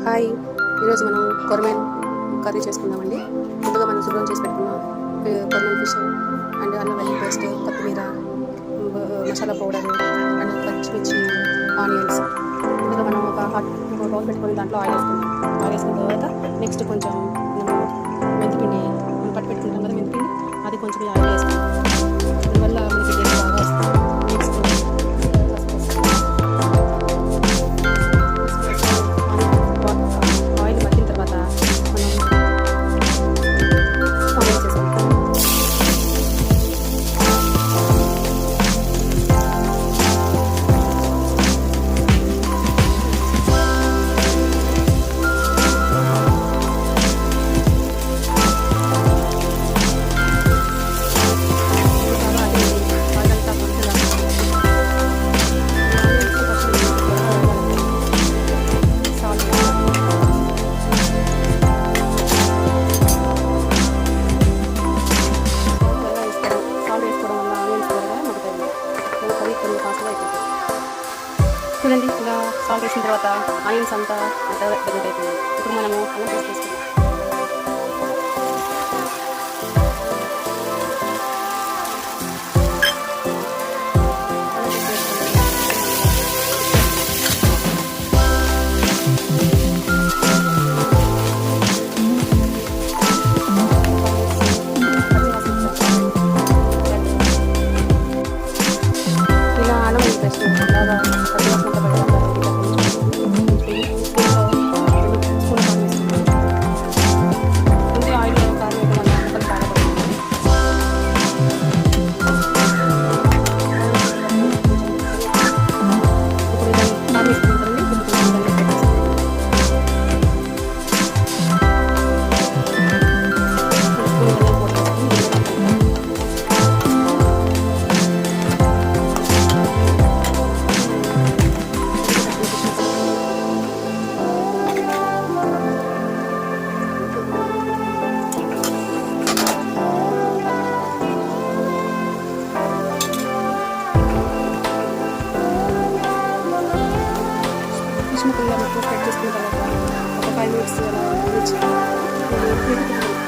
Hi, ఈరోజు మనం కొరమేన్ curry చేసుకుందామండి. ముందుగా మనం శుభ్రం చేసి పెట్టుకున్న కొరమేన్ ఫిష్ అండ్ అల్లం వెల్లుల్లి పేస్ట్, కొత్తిమీర, మసాలా పౌడర్ అండ్ పచ్చిమిర్చి, ఆనియన్స్. ముందుగా మనం ఒక బౌల్ పెట్టుకొని దాంట్లో ఆయిల్ వేసుకుందాం. ఆయిల్ వేసుకున్న తర్వాత నెక్స్ట్ కొంచెం మనం మెంతిపిండి పట్టు పెట్టుకుంటాం కదా, మెంతిపిండి అది కొంచెం ఆయిల్ వేసుకుంటాం. అందువల్ల మనకి టేస్ట్ బాగా వస్తుంది. నెక్స్ట్ ఆయిల్ మగ్గిన తర్వాత మనం ఆనియన్స్ వేసుకుంటాం. చూడండి, ఇలా సాల్ట్ వేసిన తర్వాత ఆనియన్స్ అంతా డెవలప్ అయిపోయింది. ఇప్పుడు మనము అల్లం పేస్ట్ వేసుకుందాం. ఇలా అల్లం పేస్ట్ బాగా ఫిష్ ముక్కలు స్ప్రెడ్ చేసుకున్న తర్వాత ఒక 5 minutes అలా